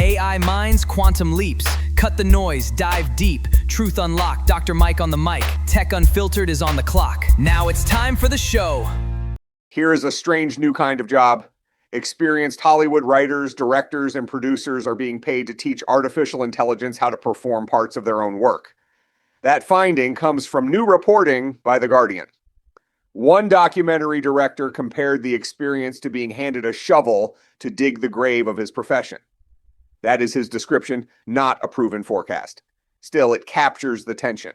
AI minds, quantum leaps. Cut the noise, dive deep. Truth unlocked. Dr. Mike on the mic. Tech Unfiltered is on the clock. Now it's time for the show. Here is a strange new kind of job. Experienced Hollywood writers, directors, and producers are being paid to teach artificial intelligence how to perform parts of their own work. That finding comes from new reporting by The Guardian. One documentary director compared the experience to being handed a shovel to dig the grave of his profession. That is his description, not a proven forecast. Still, it captures the tension.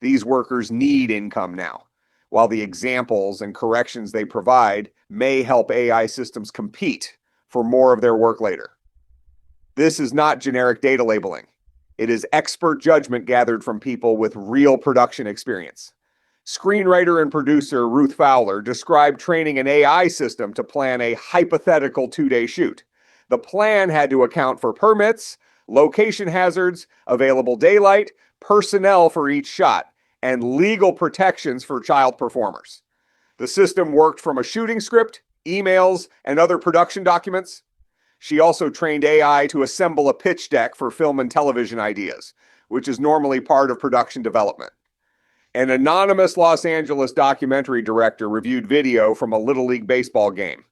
These workers need income now, while the examples and corrections they provide may help AI systems compete for more of their work later. This is not generic data labeling. It is expert judgment gathered from people with real production experience. Screenwriter and producer Ruth Fowler described training an AI system to plan a hypothetical 2-day shoot. The plan had to account for permits, location hazards, available daylight, personnel for each shot, and legal protections for child performers. The system worked from a shooting script, emails, and other production documents. She also trained AI to assemble a pitch deck for film and television ideas, which is normally part of production development. An anonymous Los Angeles documentary director reviewed video from a Little League baseball game.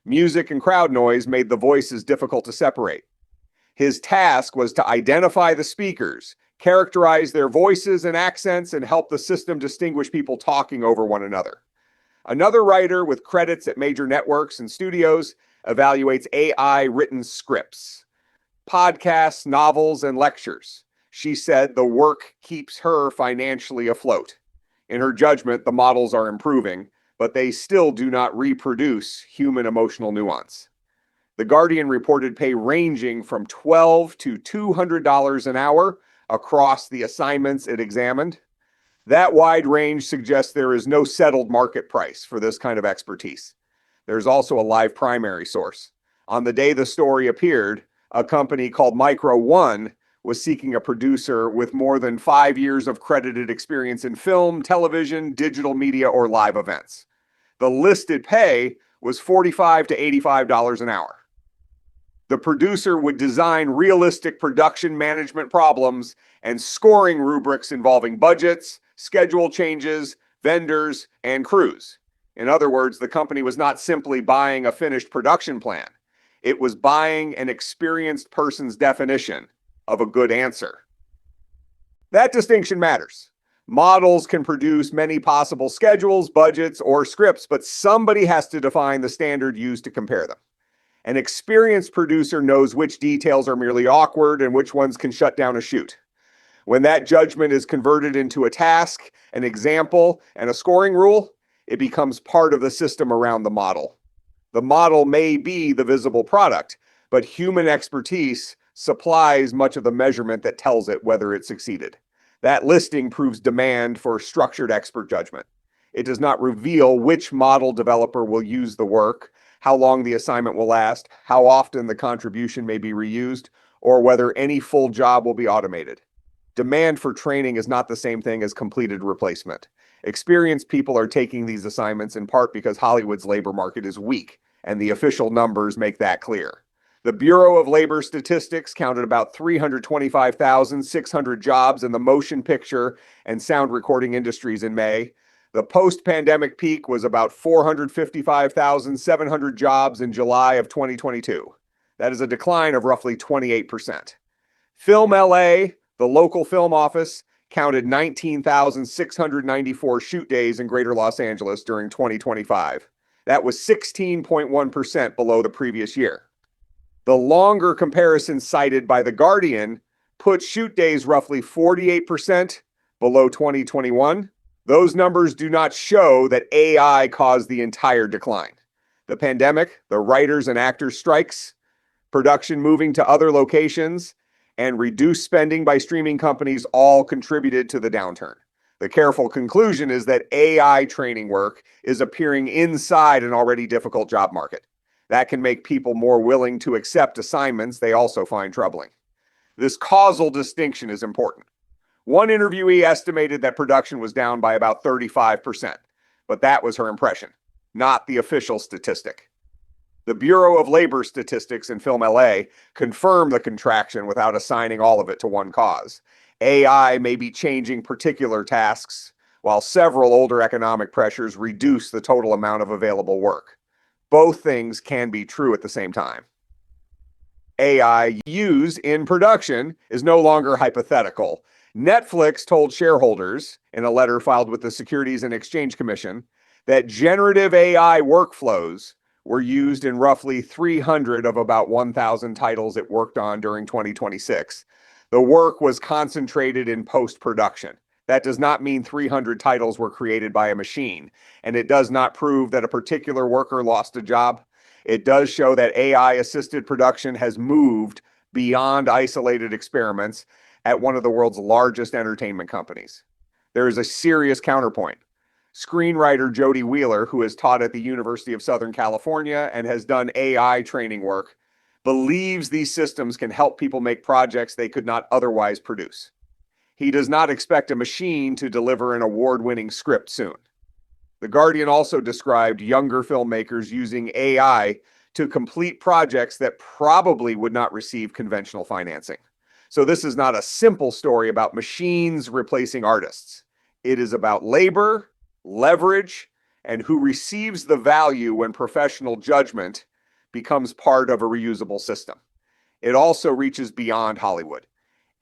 Music and crowd noise made the voices difficult to separate. His task was to identify the speakers, characterize their voices and accents, and help the system distinguish people talking over one another. Another writer with credits at major networks and studios evaluates AI-written scripts, podcasts, novels, and lectures. She said the work keeps her financially afloat. In her judgment, the models are improving, but they still do not reproduce human emotional nuance. The Guardian reported pay ranging from $12 to $200 an hour across the assignments it examined. That wide range suggests there is no settled market price for this kind of expertise. There's also a live primary source. On the day the story appeared, a company called Micro One was seeking a producer with more than 5 years of credited experience in film, television, digital media, or live events. The listed pay was $45 to $85 an hour. The producer would design realistic production management problems and scoring rubrics involving budgets, schedule changes, vendors, and crews. In other words, the company was not simply buying a finished production plan. It was buying an experienced person's definition of a good answer. That distinction matters. Models can produce many possible schedules, budgets, or scripts, but somebody has to define the standard used to compare them. An experienced producer knows which details are merely awkward and which ones can shut down a shoot. When that judgment is converted into a task, an example, and a scoring rule, it becomes part of the system around the model. The model may be the visible product, but human expertise supplies much of the measurement that tells it whether it succeeded. That listing proves demand for structured expert judgment. It does not reveal which model developer will use the work, how long the assignment will last, how often the contribution may be reused, or whether any full job will be automated. Demand for training is not the same thing as completed replacement. Experienced people are taking these assignments in part because Hollywood's labor market is weak, and the official numbers make that clear. The Bureau of Labor Statistics counted about 325,600 jobs in the motion picture and sound recording industries in May. The post-pandemic peak was about 455,700 jobs in July of 2022. That is a decline of roughly 28%. Film LA, the local film office, counted 19,694 shoot days in Greater Los Angeles during 2025. That was 16.1% below the previous year. The longer comparison cited by The Guardian put shoot days roughly 48% below 2021. Those numbers do not show that AI caused the entire decline. The pandemic, the writers and actors strikes, production moving to other locations, and reduced spending by streaming companies all contributed to the downturn. The careful conclusion is that AI training work is appearing inside an already difficult job market. That can make people more willing to accept assignments they also find troubling. This causal distinction is important. One interviewee estimated that production was down by about 35%, but that was her impression, not the official statistic. The Bureau of Labor Statistics in Film LA confirmed the contraction without assigning all of it to one cause. AI may be changing particular tasks, while several older economic pressures reduce the total amount of available work. Both things can be true at the same time. AI used in production is no longer hypothetical. Netflix told shareholders in a letter filed with the Securities and Exchange Commission that generative AI workflows were used in roughly 300 of about 1,000 titles it worked on during 2026. The work was concentrated in post-production. That does not mean 300 titles were created by a machine, and it does not prove that a particular worker lost a job. It does show that AI-assisted production has moved beyond isolated experiments at one of the world's largest entertainment companies. There is a serious counterpoint. Screenwriter Jody Wheeler, who has taught at the University of Southern California and has done AI training work, believes these systems can help people make projects they could not otherwise produce. He does not expect a machine to deliver an award-winning script soon. The Guardian also described younger filmmakers using AI to complete projects that probably would not receive conventional financing. So this is not a simple story about machines replacing artists. It is about labor, leverage, and who receives the value when professional judgment becomes part of a reusable system. It also reaches beyond Hollywood.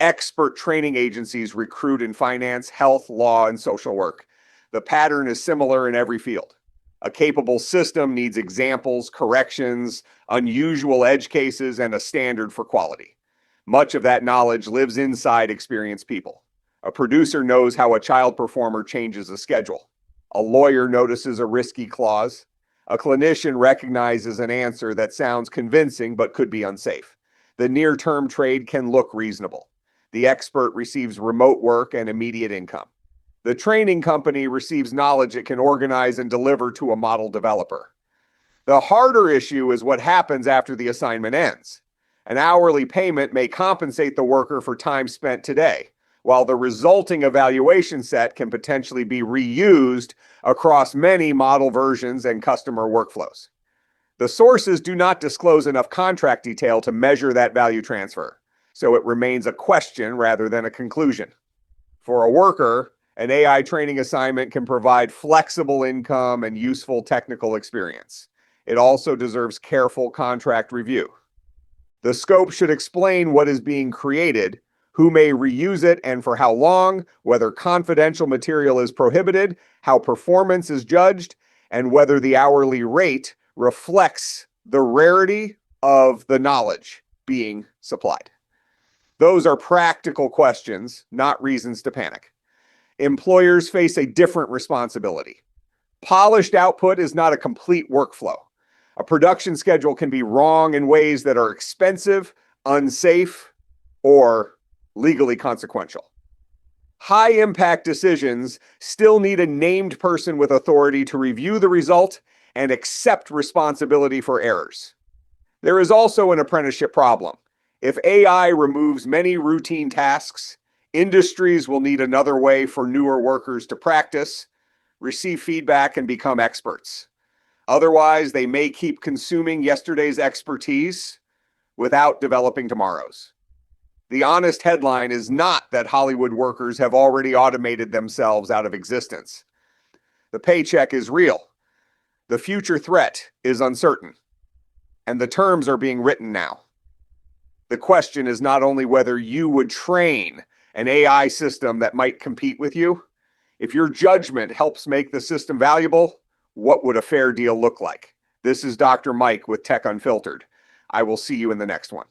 Expert training agencies recruit in finance, health, law, and social work. The pattern is similar in every field. A capable system needs examples, corrections, unusual edge cases, and a standard for quality. Much of that knowledge lives inside experienced people. A producer knows how a child performer changes a schedule. A lawyer notices a risky clause. A clinician recognizes an answer that sounds convincing but could be unsafe. The near-term trade can look reasonable. The expert receives remote work and immediate income. The training company receives knowledge it can organize and deliver to a model developer. The harder issue is what happens after the assignment ends. An hourly payment may compensate the worker for time spent today, while the resulting evaluation set can potentially be reused across many model versions and customer workflows. The sources do not disclose enough contract detail to measure that value transfer, so it remains a question rather than a conclusion. For a worker, an AI training assignment can provide flexible income and useful technical experience. It also deserves careful contract review. The scope should explain what is being created, who may reuse it and for how long, whether confidential material is prohibited, how performance is judged, and whether the hourly rate reflects the rarity of the knowledge being supplied. Those are practical questions, not reasons to panic. Employers face a different responsibility. Polished output is not a complete workflow. A production schedule can be wrong in ways that are expensive, unsafe, or legally consequential. High-impact decisions still need a named person with authority to review the result and accept responsibility for errors. There is also an apprenticeship problem. If AI removes many routine tasks, industries will need another way for newer workers to practice, receive feedback, and become experts. Otherwise, they may keep consuming yesterday's expertise without developing tomorrow's. The honest headline is not that Hollywood workers have already automated themselves out of existence. The paycheck is real. The future threat is uncertain. And the terms are being written now. The question is not only whether you would train an AI system that might compete with you. If your judgment helps make the system valuable, what would a fair deal look like? This is Dr. Mike with Tech Unfiltered. I will see you in the next one.